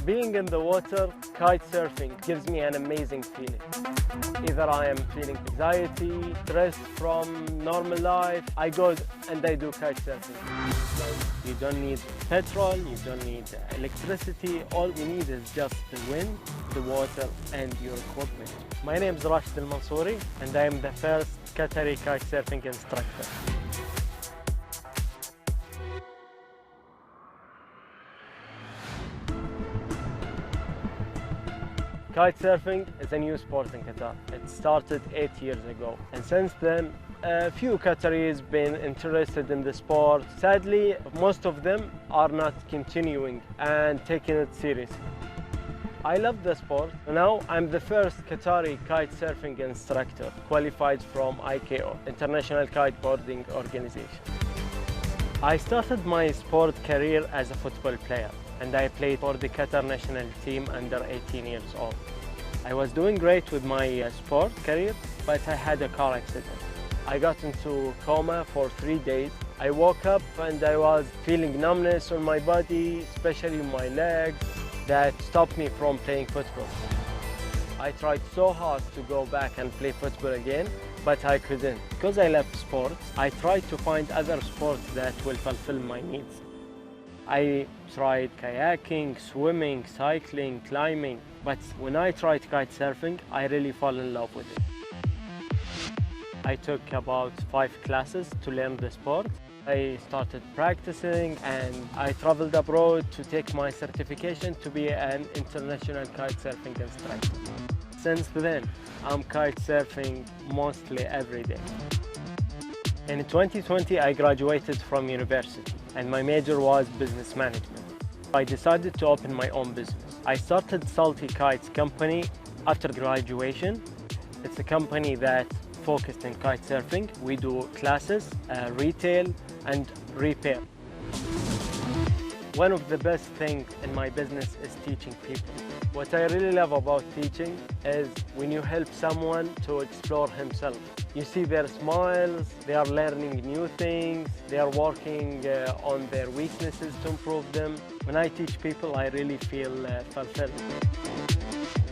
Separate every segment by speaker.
Speaker 1: Being in the water, kite surfing gives me an amazing feeling. Either I am feeling anxiety, stress from normal life, I go and I do kite surfing. You don't need petrol, you don't need electricity, all you need is just the wind, the water and your equipment. My name is Rashid Al Mansouri and I am the first Qatari kite surfing instructor. Kitesurfing is a new sport in Qatar. It started 8 years ago, and since then a few Qataris been interested in the sport. Sadly, most of them are not continuing and taking it seriously. I love the sport. Now I'm the first Qatari kitesurfing instructor qualified from IKO, International Kiteboarding Organization. I started my sport career as a football player, and I played for the Qatar national team under 18 years old. I was doing great with my sport career, but I had a car accident. I got into coma for 3 days. I woke up and I was feeling numbness on my body, especially my legs, that stopped me from playing football. I tried so hard to go back and play football again, but I couldn't. Because I love sports, I tried to find other sports that will fulfill my needs. I tried kayaking, swimming, cycling, climbing, but when I tried kite surfing, I really fell in love with it. I took about 5 classes to learn the sport. I started practicing and I traveled abroad to take my certification to be an international kite surfing instructor. Since then, I'm kite surfing mostly every day. In 2020, I graduated from university and my major was business management. I decided to open my own business. I started Salty Kites company after graduation. It's a company that focused in kite surfing. We do classes, retail and repair. One of the best things in my business is teaching people. What I really love about teaching is when you help someone to explore himself. You see their smiles, they are learning new things, they are working on their weaknesses to improve them. When I teach people, I really feel fulfilled.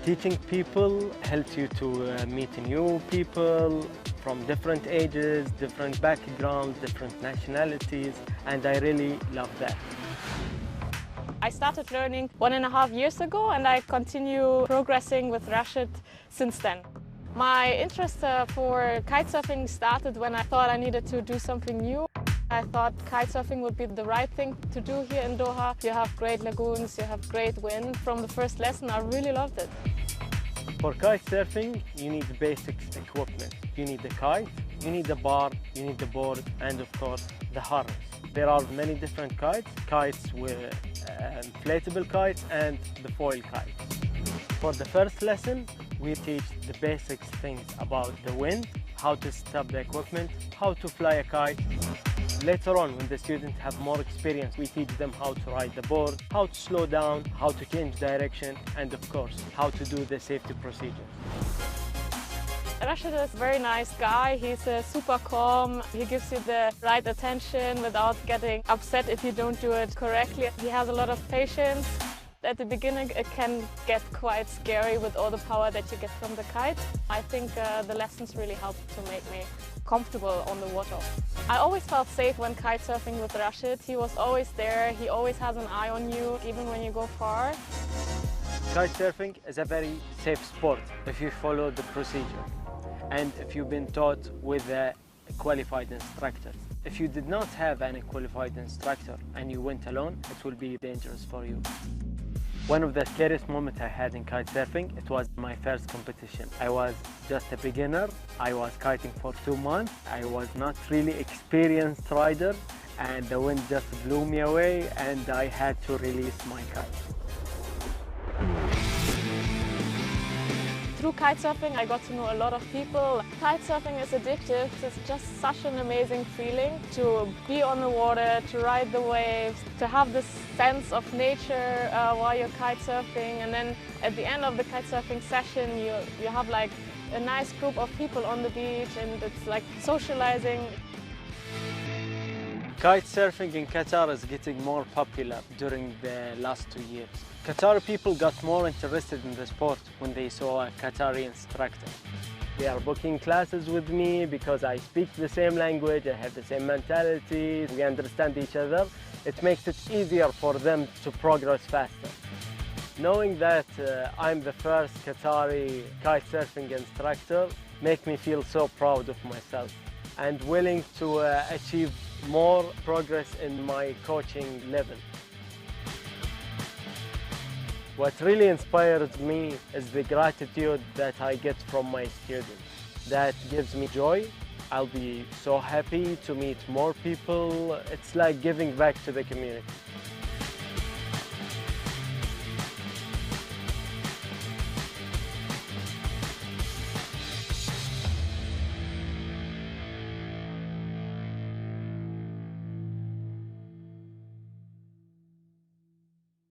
Speaker 1: Teaching people helps you to meet new people from different ages, different backgrounds, different nationalities, and I really love that.
Speaker 2: I started learning 1.5 years ago and I continue progressing with Rashid since then. My interest for kitesurfing started when I thought I needed to do something new. I thought kitesurfing would be the right thing to do here in Doha. You have great lagoons, you have great wind. From the first lesson I really loved it.
Speaker 1: For kitesurfing, you need basic equipment. You need the kite, you need the bar, you need the board, and of course the harness. There are many different kites with inflatable kites and the foil kites. For the first lesson, we teach the basic things about the wind, how to set up the equipment, how to fly a kite. Later on, when the students have more experience, we teach them how to ride the board, how to slow down, how to change direction, and of course, how to do the safety procedures.
Speaker 2: Rashid is a very nice guy. He's super calm. He gives you the right attention without getting upset if you don't do it correctly. He has a lot of patience. At the beginning, it can get quite scary with all the power that you get from the kite. I think the lessons really helped to make me comfortable on the water. I always felt safe when kite surfing with Rashid. He was always there. He always has an eye on you, even when you go far.
Speaker 1: Kite surfing is a very safe sport if you follow the procedure and if you've been taught with a qualified instructor. If you did not have any qualified instructor and you went alone, it will be dangerous for you. One of the scariest moments I had in kite surfing, it was my first competition. I was just a beginner. I was kiting for 2 months. I was not really experienced rider and the wind just blew me away and I had to release my kite.
Speaker 2: Through kitesurfing, I got to know a lot of people. Kitesurfing is addictive. It's just such an amazing feeling to be on the water, to ride the waves, to have this sense of nature while you're kitesurfing. And then at the end of the kitesurfing session, you have like a nice group of people on the beach and it's like socializing.
Speaker 1: Kitesurfing in Qatar is getting more popular during the last 2 years. Qatari people got more interested in the sport when they saw a Qatari instructor. They are booking classes with me because I speak the same language, I have the same mentality, we understand each other. It makes it easier for them to progress faster. Knowing that I'm the first Qatari kitesurfing instructor makes me feel so proud of myself and willing to achieve more progress in my coaching level. What really inspires me is the gratitude that I get from my students. That gives me joy. I'll be so happy to meet more people. It's like giving back to the community.